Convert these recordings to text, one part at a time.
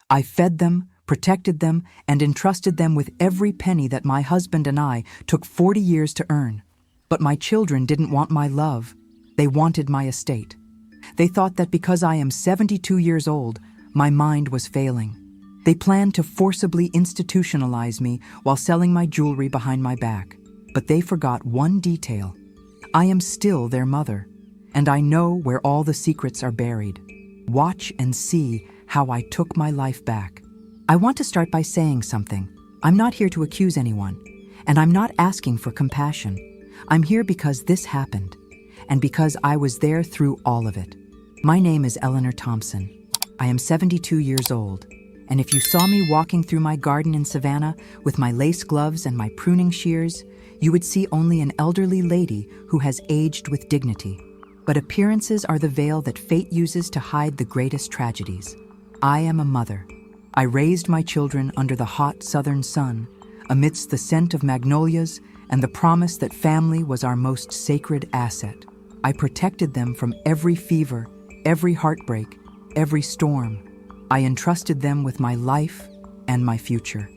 I fed them, protected them, and entrusted them with every penny that my husband and I took 40 years to earn. But my children didn't want my love. They wanted my estate. They thought that because I am 72 years old, my mind was failing. They planned to forcibly institutionalize me while selling my jewelry behind my back. But they forgot one detail. I am still their mother, and I know where all the secrets are buried. Watch and see how I took my life back. I want to start by saying something. I'm not here to accuse anyone, and I'm not asking for compassion. I'm here because this happened, and because I was there through all of it. My name is Eleanor Thompson. I am 72 years old, and if you saw me walking through my garden in Savannah with my lace gloves and my pruning shears, you would see only an elderly lady who has aged with dignity. But appearances are the veil that fate uses to hide the greatest tragedies. I am a mother. I raised my children under the hot southern sun, amidst the scent of magnolias and the promise that family was our most sacred asset. I protected them from every fever, every heartbreak, every storm. I entrusted them with my life and my future.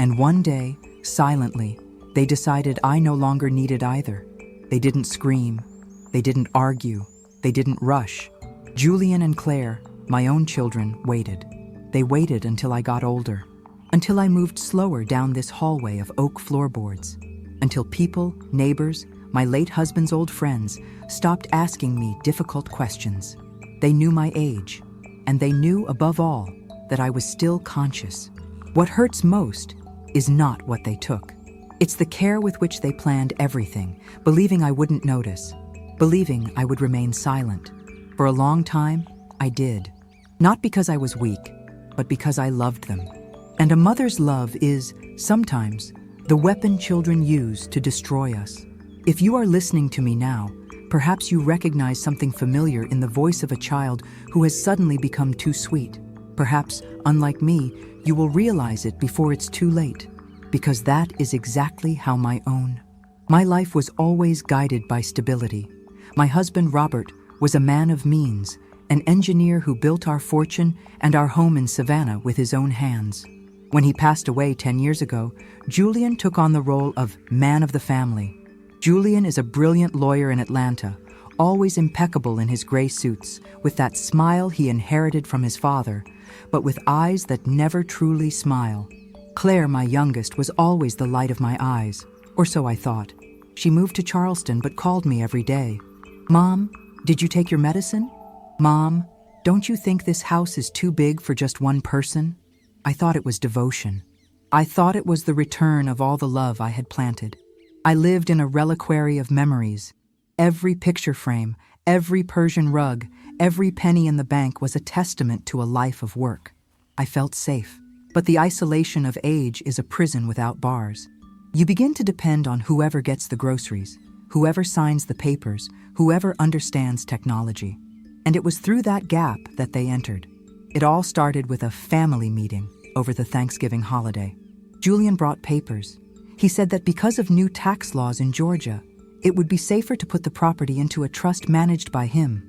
And one day, silently, they decided I no longer needed either. They didn't scream. They didn't argue. They didn't rush. Julian and Claire, my own children, waited. They waited until I got older, until I moved slower down this hallway of oak floorboards, until people, neighbors, my late husband's old friends stopped asking me difficult questions. They knew my age, and they knew, above all, that I was still conscious. What hurts most is not what they took. It's the care with which they planned everything, believing I wouldn't notice, believing I would remain silent. For a long time, I did. Not because I was weak, but because I loved them. And a mother's love is, sometimes, the weapon children use to destroy us. If you are listening to me now, perhaps you recognize something familiar in the voice of a child who has suddenly become too sweet. Perhaps, unlike me, you will realize it before it's too late, because that is exactly how my life was always guided by stability. My husband, Robert, was a man of means, an engineer who built our fortune and our home in Savannah with his own hands. When he passed away 10 years ago, Julian took on the role of man of the family. Julian is a brilliant lawyer in Atlanta, always impeccable in his gray suits, with that smile he inherited from his father, but with eyes that never truly smile. Claire, my youngest, was always the light of my eyes, or so I thought. She moved to Charleston but called me every day. "Mom, did you take your medicine? Mom, don't you think this house is too big for just one person?" I thought it was devotion. I thought it was the return of all the love I had planted. I lived in a reliquary of memories. Every picture frame, every Persian rug, every penny in the bank was a testament to a life of work. I felt safe. But the isolation of age is a prison without bars. You begin to depend on whoever gets the groceries, whoever signs the papers, whoever understands technology. And it was through that gap that they entered. It all started with a family meeting over the Thanksgiving holiday. Julian brought papers. He said that because of new tax laws in Georgia, it would be safer to put the property into a trust managed by him.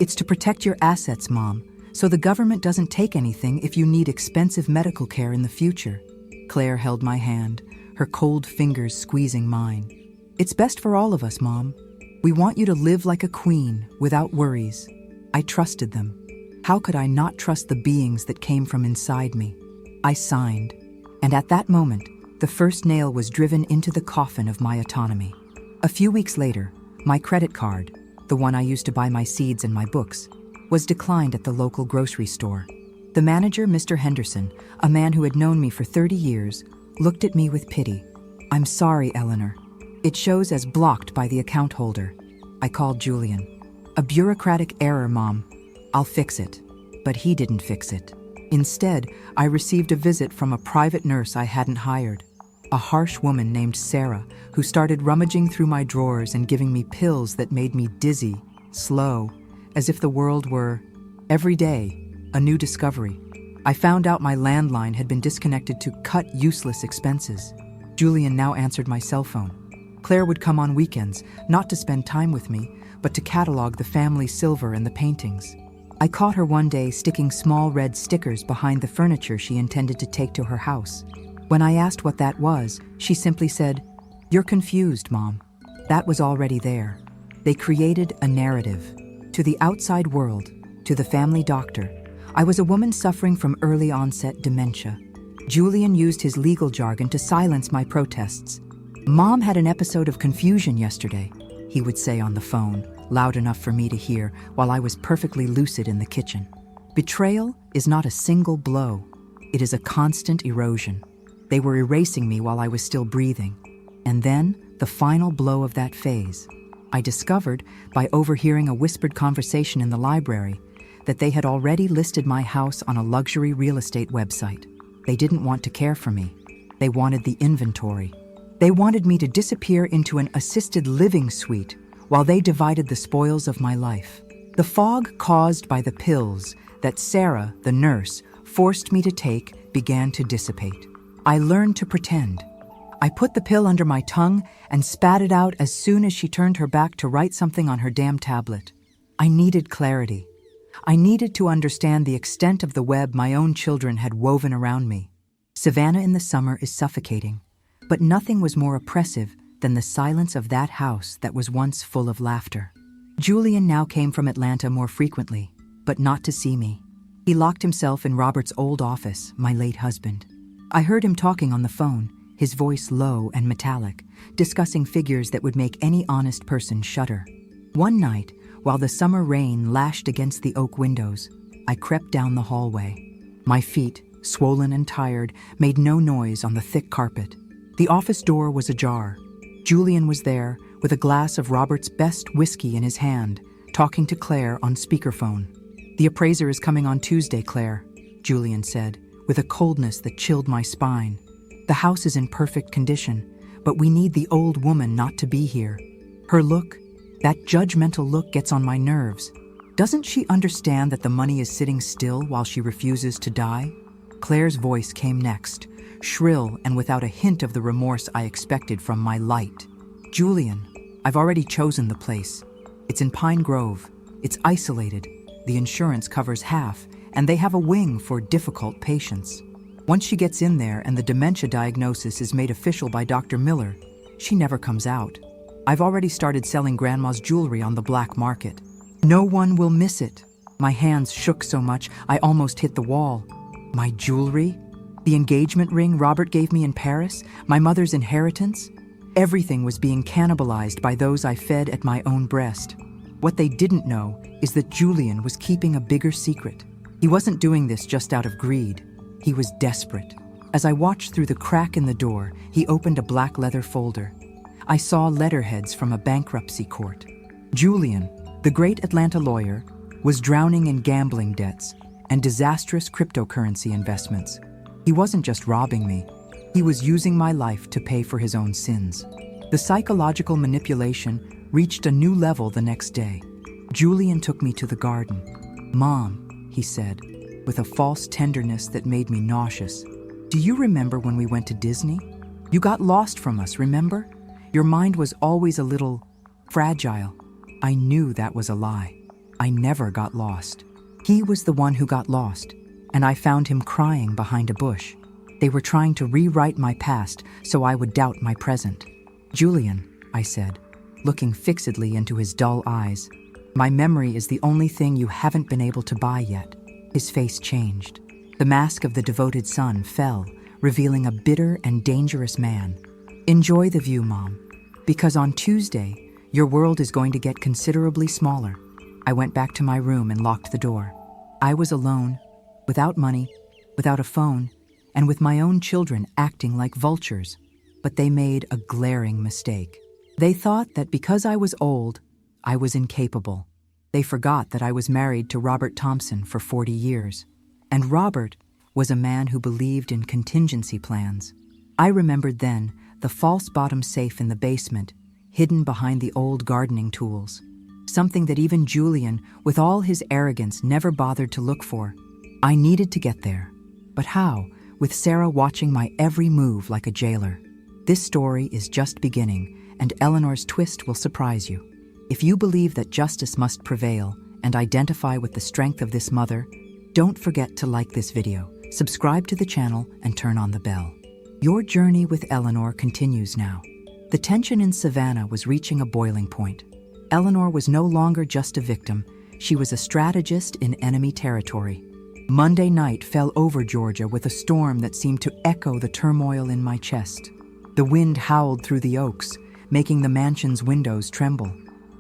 "It's to protect your assets, Mom, so the government doesn't take anything if you need expensive medical care in the future." Claire held my hand, her cold fingers squeezing mine. "It's best for all of us, Mom. We want you to live like a queen, without worries." I trusted them. How could I not trust the beings that came from inside me? I signed, and at that moment, the first nail was driven into the coffin of my autonomy. A few weeks later, my credit card, the one I used to buy my seeds and my books, was declined at the local grocery store. The manager, Mr. Henderson, a man who had known me for 30 years, looked at me with pity. "I'm sorry, Eleanor. It shows as blocked by the account holder." I called Julian. "A bureaucratic error, Mom. I'll fix it." But he didn't fix it. Instead, I received a visit from a private nurse I hadn't hired. A harsh woman named Sarah, who started rummaging through my drawers and giving me pills that made me dizzy, slow, as if the world were, every day, a new discovery. I found out my landline had been disconnected to cut useless expenses. Julian now answered my cell phone. Claire would come on weekends, not to spend time with me, but to catalog the family silver and the paintings. I caught her one day sticking small red stickers behind the furniture she intended to take to her house. When I asked what that was, she simply said, "You're confused, Mom." That was already there. They created a narrative. To the outside world, to the family doctor, I was a woman suffering from early onset dementia. Julian used his legal jargon to silence my protests. "Mom had an episode of confusion yesterday," he would say on the phone, loud enough for me to hear while I was perfectly lucid in the kitchen. Betrayal is not a single blow. It is a constant erosion. They were erasing me while I was still breathing. And then, the final blow of that phase. I discovered, by overhearing a whispered conversation in the library, that they had already listed my house on a luxury real estate website. They didn't want to care for me. They wanted the inventory. They wanted me to disappear into an assisted living suite while they divided the spoils of my life. The fog caused by the pills that Sarah, the nurse, forced me to take began to dissipate. I learned to pretend. I put the pill under my tongue and spat it out as soon as she turned her back to write something on her damn tablet. I needed clarity. I needed to understand the extent of the web my own children had woven around me. Savannah in the summer is suffocating, but nothing was more oppressive than the silence of that house that was once full of laughter. Julian now came from Atlanta more frequently, but not to see me. He locked himself in Robert's old office, my late husband. I heard him talking on the phone, his voice low and metallic, discussing figures that would make any honest person shudder. One night, while the summer rain lashed against the oak windows, I crept down the hallway. My feet, swollen and tired, made no noise on the thick carpet. The office door was ajar. Julian was there, with a glass of Robert's best whiskey in his hand, talking to Claire on speakerphone. "The appraiser is coming on Tuesday, Claire," Julian said, with a coldness that chilled my spine. "The house is in perfect condition, but we need the old woman not to be here. Her look, that judgmental look, gets on my nerves. Doesn't she understand that the money is sitting still while she refuses to die?" Claire's voice came next, shrill and without a hint of the remorse I expected from my light. "Julian, I've already chosen the place. It's in Pine Grove. It's isolated. The insurance covers half, and they have a wing for difficult patients. Once she gets in there and the dementia diagnosis is made official by Dr. Miller, she never comes out. I've already started selling Grandma's jewelry on the black market. No one will miss it." My hands shook so much I almost hit the wall. My jewelry? The engagement ring Robert gave me in Paris? My mother's inheritance? Everything was being cannibalized by those I fed at my own breast. What they didn't know is that Julian was keeping a bigger secret. He wasn't doing this just out of greed. He was desperate. As I watched through the crack in the door, he opened a black leather folder. I saw letterheads from a bankruptcy court. Julian, the great Atlanta lawyer, was drowning in gambling debts and disastrous cryptocurrency investments. He wasn't just robbing me. He was using my life to pay for his own sins. The psychological manipulation reached a new level the next day. Julian took me to the garden. "Mom," he said, with a false tenderness that made me nauseous, "do you remember when we went to Disney? You got lost from us, remember? Your mind was always a little fragile." I knew that was a lie. I never got lost. He was the one who got lost, and I found him crying behind a bush. They were trying to rewrite my past so I would doubt my present. "Julian," I said, looking fixedly into his dull eyes, "my memory is the only thing you haven't been able to buy yet." His face changed. The mask of the devoted son fell, revealing a bitter and dangerous man. "Enjoy the view, Mom, because on Tuesday, your world is going to get considerably smaller." I went back to my room and locked the door. I was alone, without money, without a phone, and with my own children acting like vultures. But they made a glaring mistake. They thought that because I was old, I was incapable. They forgot that I was married to Robert Thompson for 40 years. And Robert was a man who believed in contingency plans. I remembered then the false bottom safe in the basement, hidden behind the old gardening tools. Something that even Julian, with all his arrogance, never bothered to look for. I needed to get there. But how? With Sarah watching my every move like a jailer. This story is just beginning, and Eleanor's twist will surprise you. If you believe that justice must prevail and identify with the strength of this mother, don't forget to like this video, subscribe to the channel, and turn on the bell. Your journey with Eleanor continues now. The tension in Savannah was reaching a boiling point. Eleanor was no longer just a victim, she was a strategist in enemy territory. Monday night fell over Georgia with a storm that seemed to echo the turmoil in my chest. The wind howled through the oaks, making the mansion's windows tremble.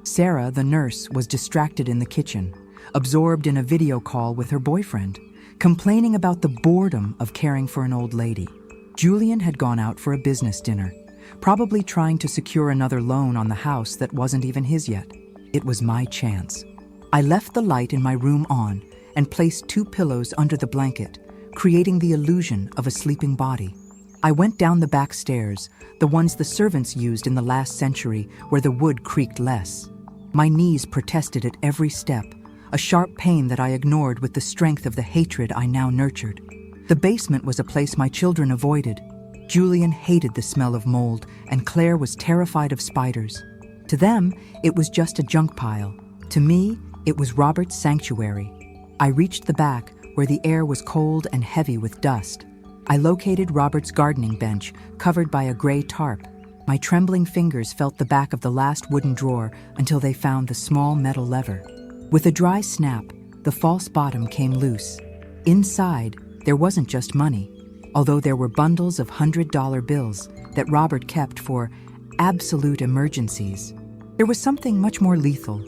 Sarah, the nurse, was distracted in the kitchen, absorbed in a video call with her boyfriend, complaining about the boredom of caring for an old lady. Julian had gone out for a business dinner, probably trying to secure another loan on the house that wasn't even his yet. It was my chance. I left the light in my room on and placed 2 pillows under the blanket, creating the illusion of a sleeping body. I went down the back stairs, the ones the servants used in the last century, where the wood creaked less. My knees protested at every step, a sharp pain that I ignored with the strength of the hatred I now nurtured. The basement was a place my children avoided. Julian hated the smell of mold, and Claire was terrified of spiders. To them, it was just a junk pile. To me, it was Robert's sanctuary. I reached the back, where the air was cold and heavy with dust. I located Robert's gardening bench, covered by a gray tarp. My trembling fingers felt the back of the last wooden drawer until they found the small metal lever. With a dry snap, the false bottom came loose. Inside, there wasn't just money, although there were bundles of $100 bills that Robert kept for absolute emergencies. There was something much more lethal,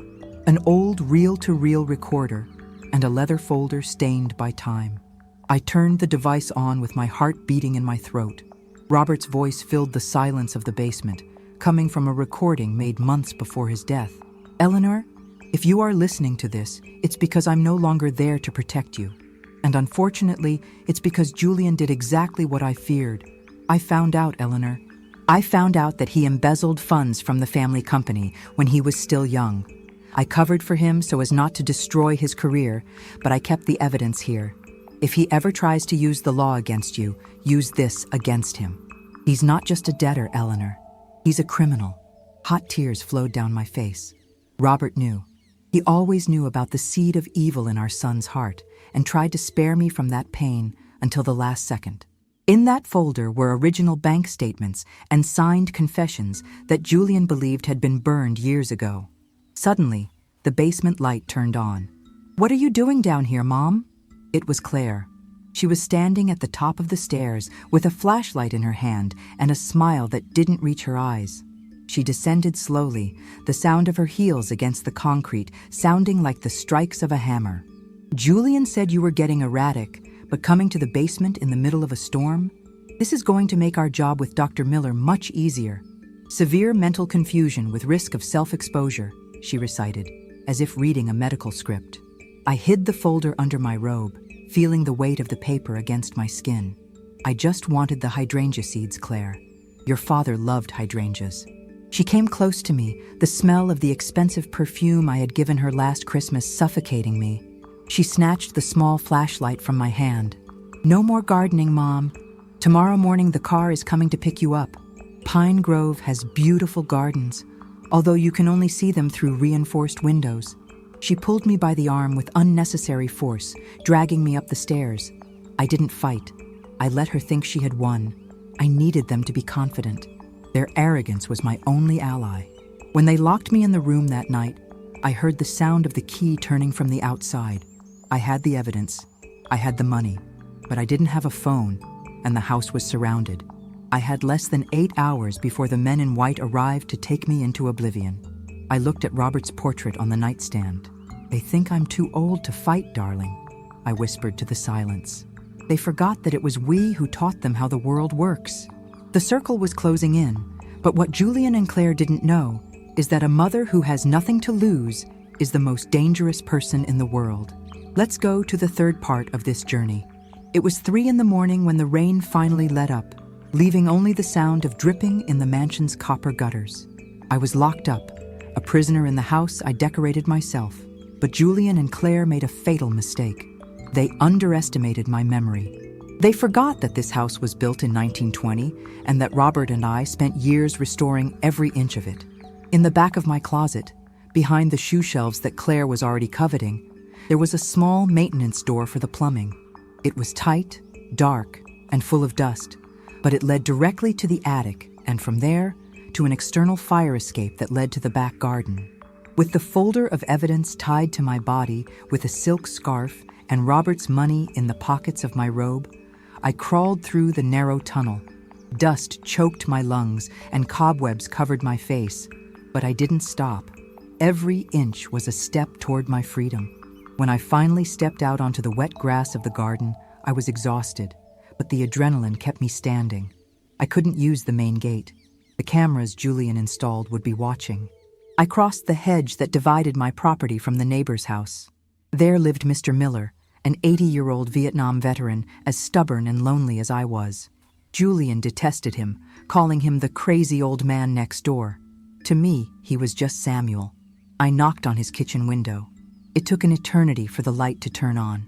an old reel-to-reel recorder and a leather folder stained by time. I turned the device on with my heart beating in my throat. Robert's voice filled the silence of the basement, coming from a recording made months before his death. Eleanor, if you are listening to this, it's because I'm no longer there to protect you. And unfortunately, it's because Julian did exactly what I feared. I found out, Eleanor. I found out that he embezzled funds from the family company when he was still young. I covered for him so as not to destroy his career, but I kept the evidence here. If he ever tries to use the law against you, use this against him. He's not just a debtor, Eleanor. He's a criminal. Hot tears flowed down my face. Robert knew. He always knew about the seed of evil in our son's heart and tried to spare me from that pain until the last second. In that folder were original bank statements and signed confessions that Julian believed had been burned years ago. Suddenly, the basement light turned on. "What are you doing down here, Mom?" It was Claire. She was standing at the top of the stairs with a flashlight in her hand and a smile that didn't reach her eyes. She descended slowly, the sound of her heels against the concrete sounding like the strikes of a hammer. "Julian said you were getting erratic, but coming to the basement in the middle of a storm? This is going to make our job with Dr. Miller much easier. Severe mental confusion with risk of self-exposure," she recited, as if reading a medical script. I hid the folder under my robe, feeling the weight of the paper against my skin. "I just wanted the hydrangea seeds, Claire. Your father loved hydrangeas." She came close to me, the smell of the expensive perfume I had given her last Christmas suffocating me. She snatched the small flashlight from my hand. "No more gardening, Mom. Tomorrow morning the car is coming to pick you up. Pine Grove has beautiful gardens, although you can only see them through reinforced windows." She pulled me by the arm with unnecessary force, dragging me up the stairs. I didn't fight. I let her think she had won. I needed them to be confident. Their arrogance was my only ally. When they locked me in the room that night, I heard the sound of the key turning from the outside. I had the evidence. I had the money. But I didn't have a phone, and the house was surrounded. I had less than 8 hours before the men in white arrived to take me into oblivion. I looked at Robert's portrait on the nightstand. "They think I'm too old to fight, darling," I whispered to the silence. They forgot that it was we who taught them how the world works. The circle was closing in, but what Julian and Claire didn't know is that a mother who has nothing to lose is the most dangerous person in the world. Let's go to the third part of this journey. It was 3 a.m. when the rain finally let up, leaving only the sound of dripping in the mansion's copper gutters. I was locked up, a prisoner in the house I decorated myself. But Julian and Claire made a fatal mistake. They underestimated my memory. They forgot that this house was built in 1920 and that Robert and I spent years restoring every inch of it. In the back of my closet, behind the shoe shelves that Claire was already coveting, there was a small maintenance door for the plumbing. It was tight, dark, and full of dust, but it led directly to the attic, and from there, to an external fire escape that led to the back garden. With the folder of evidence tied to my body with a silk scarf and Robert's money in the pockets of my robe, I crawled through the narrow tunnel. Dust choked my lungs and cobwebs covered my face, but I didn't stop. Every inch was a step toward my freedom. When I finally stepped out onto the wet grass of the garden, I was exhausted, but the adrenaline kept me standing. I couldn't use the main gate. The cameras Julian installed would be watching. I crossed the hedge that divided my property from the neighbor's house. There lived Mr. Miller, an 80-year-old Vietnam veteran, as stubborn and lonely as I was. Julian detested him, calling him the crazy old man next door. To me, he was just Samuel. I knocked on his kitchen window. It took an eternity for the light to turn on.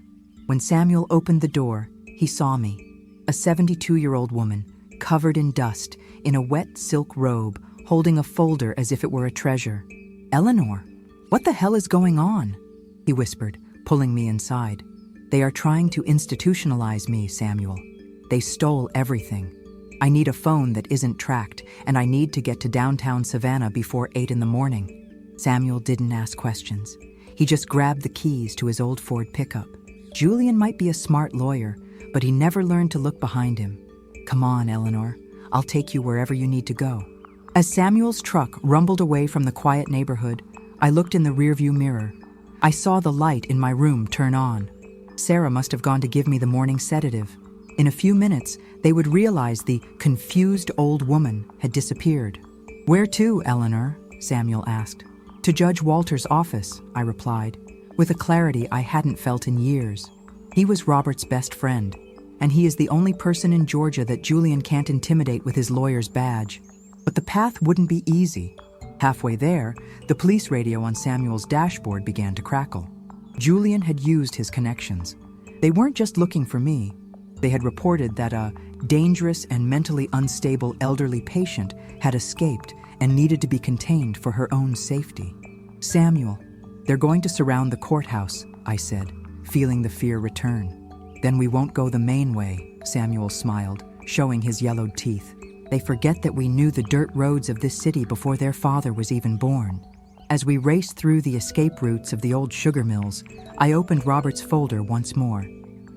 When Samuel opened the door, he saw me, a 72-year-old woman, covered in dust, in a wet silk robe, holding a folder as if it were a treasure. "Eleanor, what the hell is going on?" he whispered, pulling me inside. "They are trying to institutionalize me, Samuel. They stole everything. I need a phone that isn't tracked, and I need to get to downtown Savannah before 8 in the morning." Samuel didn't ask questions. He just grabbed the keys to his old Ford pickup. Julian might be a smart lawyer, but he never learned to look behind him. "Come on, Eleanor. I'll take you wherever you need to go." As Samuel's truck rumbled away from the quiet neighborhood, I looked in the rearview mirror. I saw the light in my room turn on. Sarah must have gone to give me the morning sedative. In a few minutes, they would realize the confused old woman had disappeared. "Where to, Eleanor?" Samuel asked. "To Judge Walter's office," I replied, with a clarity I hadn't felt in years. He was Robert's best friend, and he is the only person in Georgia that Julian can't intimidate with his lawyer's badge. But the path wouldn't be easy. Halfway there, the police radio on Samuel's dashboard began to crackle. Julian had used his connections. They weren't just looking for me. They had reported that a dangerous and mentally unstable elderly patient had escaped and needed to be contained for her own safety. "Samuel, they're going to surround the courthouse," I said, feeling the fear return. "Then we won't go the main way," Samuel smiled, showing his yellowed teeth. "They forget that we knew the dirt roads of this city before their father was even born." As we raced through the escape routes of the old sugar mills, I opened Robert's folder once more.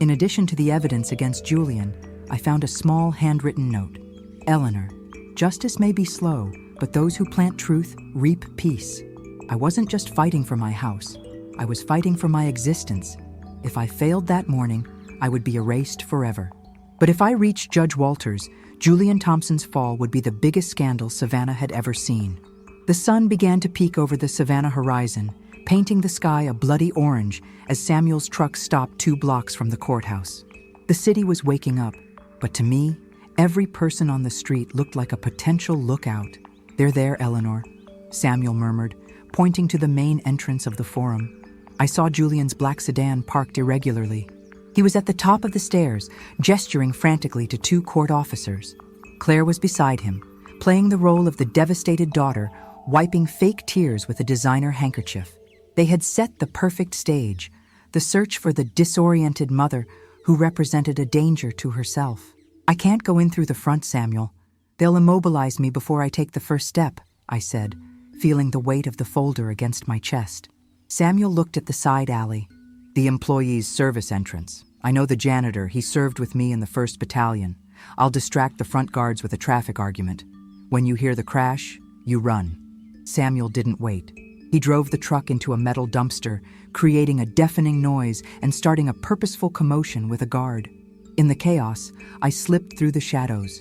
In addition to the evidence against Julian, I found a small handwritten note. "Eleanor, justice may be slow, but those who plant truth reap peace." I wasn't just fighting for my house. I was fighting for my existence. If I failed that morning, I would be erased forever. But if I reached Judge Walters, Julian Thompson's fall would be the biggest scandal Savannah had ever seen. The sun began to peek over the Savannah horizon, painting the sky a bloody orange as Samuel's truck stopped 2 blocks from the courthouse. The city was waking up, but to me, every person on the street looked like a potential lookout. "They're there, Eleanor," Samuel murmured, pointing to the main entrance of the forum. I saw Julian's black sedan parked irregularly. He was at the top of the stairs, gesturing frantically to 2 court officers. Claire was beside him, playing the role of the devastated daughter, wiping fake tears with a designer handkerchief. They had set the perfect stage, the search for the disoriented mother who represented a danger to herself. "I can't go in through the front, Samuel. They'll immobilize me before I take the first step," I said, feeling the weight of the folder against my chest. Samuel looked at the side alley. "The employee's service entrance. I know the janitor. He served with me in the 1st Battalion. I'll distract the front guards with a traffic argument. When you hear the crash, you run." Samuel didn't wait. He drove the truck into a metal dumpster, creating a deafening noise and starting a purposeful commotion with a guard. In the chaos, I slipped through the shadows.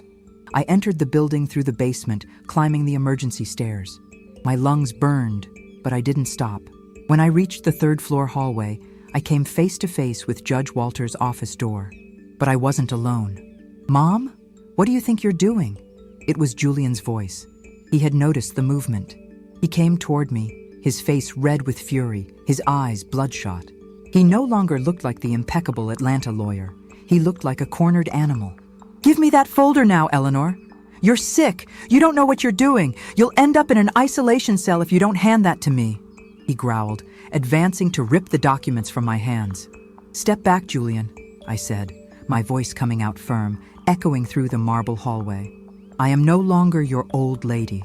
I entered the building through the basement, climbing the emergency stairs. My lungs burned, but I didn't stop. When I reached the 3rd-floor hallway, I came face to face with Judge Walter's office door. But I wasn't alone. "Mom, what do you think you're doing?" It was Julian's voice. He had noticed the movement. He came toward me, his face red with fury, his eyes bloodshot. He no longer looked like the impeccable Atlanta lawyer. He looked like a cornered animal. "Give me that folder now, Eleanor. You're sick. You don't know what you're doing. You'll end up in an isolation cell if you don't hand that to me." he growled, advancing to rip the documents from my hands. "Step back, Julian," I said, my voice coming out firm, echoing through the marble hallway. "I am no longer your old lady.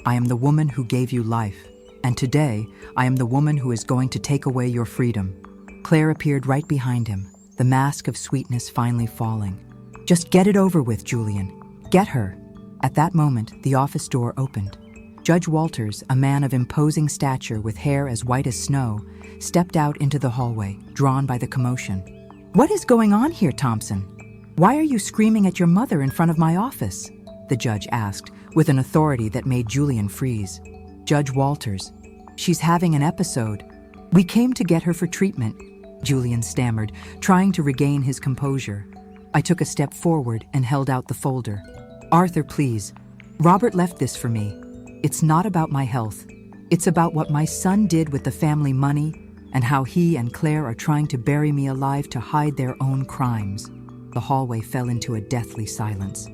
I am the woman who gave you life, and today I am the woman who is going to take away your freedom." Claire appeared right behind him, the mask of sweetness finally falling. "Just get it over with, Julian. Get her." At that moment, the office door opened. Judge Walters, a man of imposing stature with hair as white as snow, stepped out into the hallway, drawn by the commotion. "What is going on here, Thompson? Why are you screaming at your mother in front of my office?" the judge asked, with an authority that made Julian freeze. "Judge Walters, she's having an episode. We came to get her for treatment," Julian stammered, trying to regain his composure. I took a step forward and held out the folder. "Arthur, please. Robert left this for me. It's not about my health. It's about what my son did with the family money and how he and Claire are trying to bury me alive to hide their own crimes." The hallway fell into a deathly silence.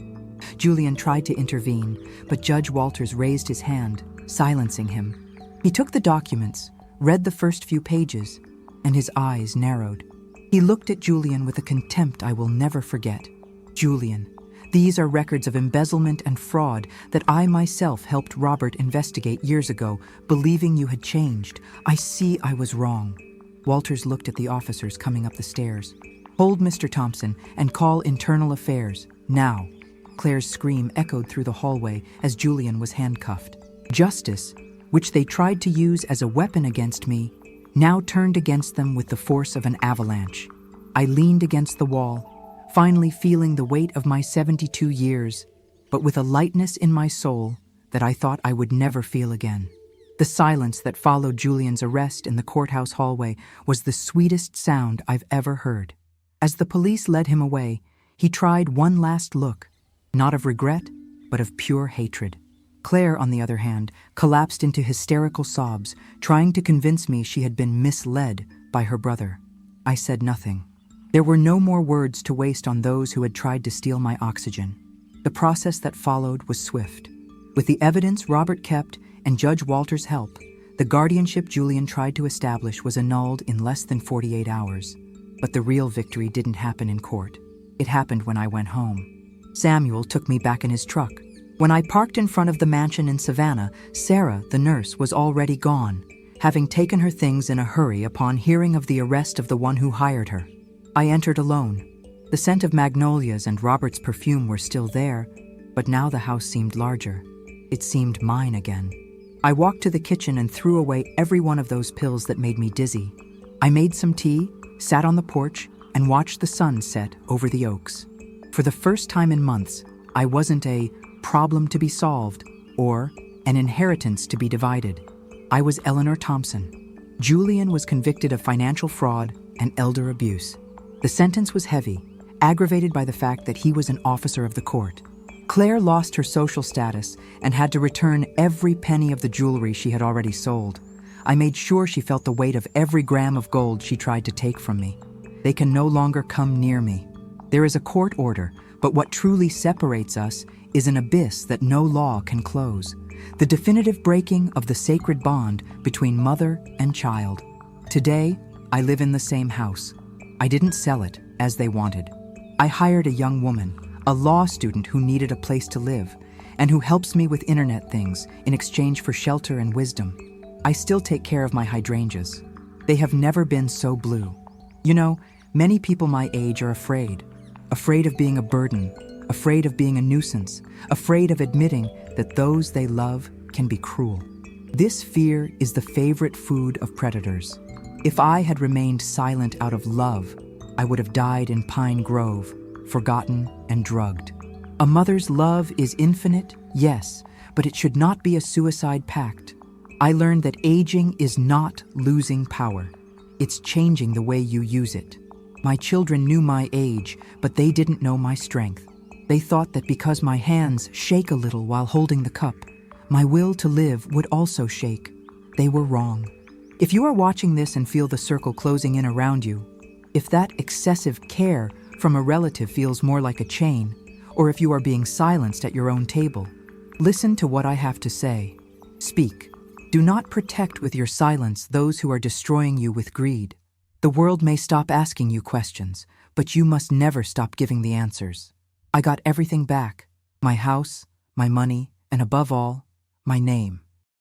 Julian tried to intervene, but Judge Walters raised his hand, silencing him. He took the documents, read the first few pages, and his eyes narrowed. He looked at Julian with a contempt I will never forget. "Julian, these are records of embezzlement and fraud that I myself helped Robert investigate years ago, believing you had changed. I see I was wrong." Walters looked at the officers coming up the stairs. "Hold Mr. Thompson and call Internal Affairs, now." Claire's scream echoed through the hallway as Julian was handcuffed. Justice, which they tried to use as a weapon against me, now turned against them with the force of an avalanche. I leaned against the wall, finally feeling the weight of my 72 years, but with a lightness in my soul that I thought I would never feel again. The silence that followed Julian's arrest in the courthouse hallway was the sweetest sound I've ever heard. As the police led him away, he tried one last look, not of regret, but of pure hatred. Claire, on the other hand, collapsed into hysterical sobs, trying to convince me she had been misled by her brother. I said nothing. There were no more words to waste on those who had tried to steal my oxygen. The process that followed was swift. With the evidence Robert kept and Judge Walters' help, the guardianship Julian tried to establish was annulled in less than 48 hours. But the real victory didn't happen in court. It happened when I went home. Samuel took me back in his truck. When I parked in front of the mansion in Savannah, Sarah, the nurse, was already gone, having taken her things in a hurry upon hearing of the arrest of the one who hired her. I entered alone. The scent of magnolias and Robert's perfume were still there, but now the house seemed larger. It seemed mine again. I walked to the kitchen and threw away every one of those pills that made me dizzy. I made some tea, sat on the porch, and watched the sun set over the oaks. For the first time in months, I wasn't a problem to be solved or an inheritance to be divided. I was Eleanor Thompson. Julian was convicted of financial fraud and elder abuse. The sentence was heavy, aggravated by the fact that he was an officer of the court. Claire lost her social status and had to return every penny of the jewelry she had already sold. I made sure she felt the weight of every gram of gold she tried to take from me. They can no longer come near me. There is a court order, but what truly separates us is an abyss that no law can close. The definitive breaking of the sacred bond between mother and child. Today, I live in the same house. I didn't sell it, as they wanted. I hired a young woman, a law student who needed a place to live, and who helps me with internet things in exchange for shelter and wisdom. I still take care of my hydrangeas. They have never been so blue. You know, many people my age are afraid of being a burden, afraid of being a nuisance, afraid of admitting that those they love can be cruel. This fear is the favorite food of predators. If I had remained silent out of love, I would have died in Pine Grove, forgotten and drugged. A mother's love is infinite, yes, but it should not be a suicide pact. I learned that aging is not losing power. It's changing the way you use it. My children knew my age, but they didn't know my strength. They thought that because my hands shake a little while holding the cup, my will to live would also shake. They were wrong. If you are watching this and feel the circle closing in around you, if that excessive care from a relative feels more like a chain, or if you are being silenced at your own table, listen to what I have to say. Speak. Do not protect with your silence those who are destroying you with greed. The world may stop asking you questions, but you must never stop giving the answers. I got everything back: my house, my money, and above all, my name.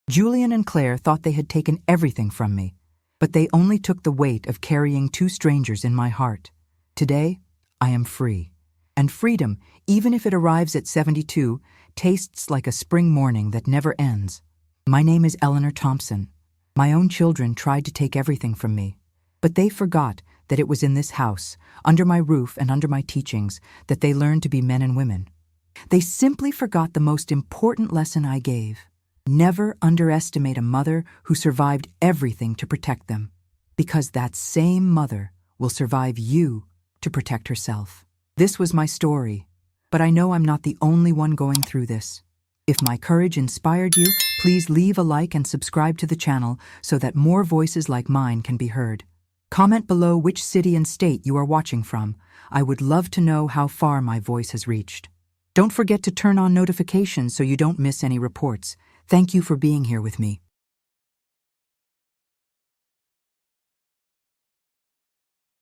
Julian and Claire thought they had taken everything from me, but they only took the weight of carrying two strangers in my heart. Today, I am free. And freedom, even if it arrives at 72, tastes like a spring morning that never ends. My name is Eleanor Thompson. My own children tried to take everything from me, but they forgot that it was in this house, under my roof and under my teachings, that they learned to be men and women. They simply forgot the most important lesson I gave. Never underestimate a mother who survived everything to protect them, because that same mother will survive you to protect herself. This was my story, but I know I'm not the only one going through this. If my courage inspired you, please leave a like and subscribe to the channel so that more voices like mine can be heard. Comment below which city and state you are watching from. I would love to know how far my voice has reached. Don't forget to turn on notifications so you don't miss any reports. Thank you for being here with me.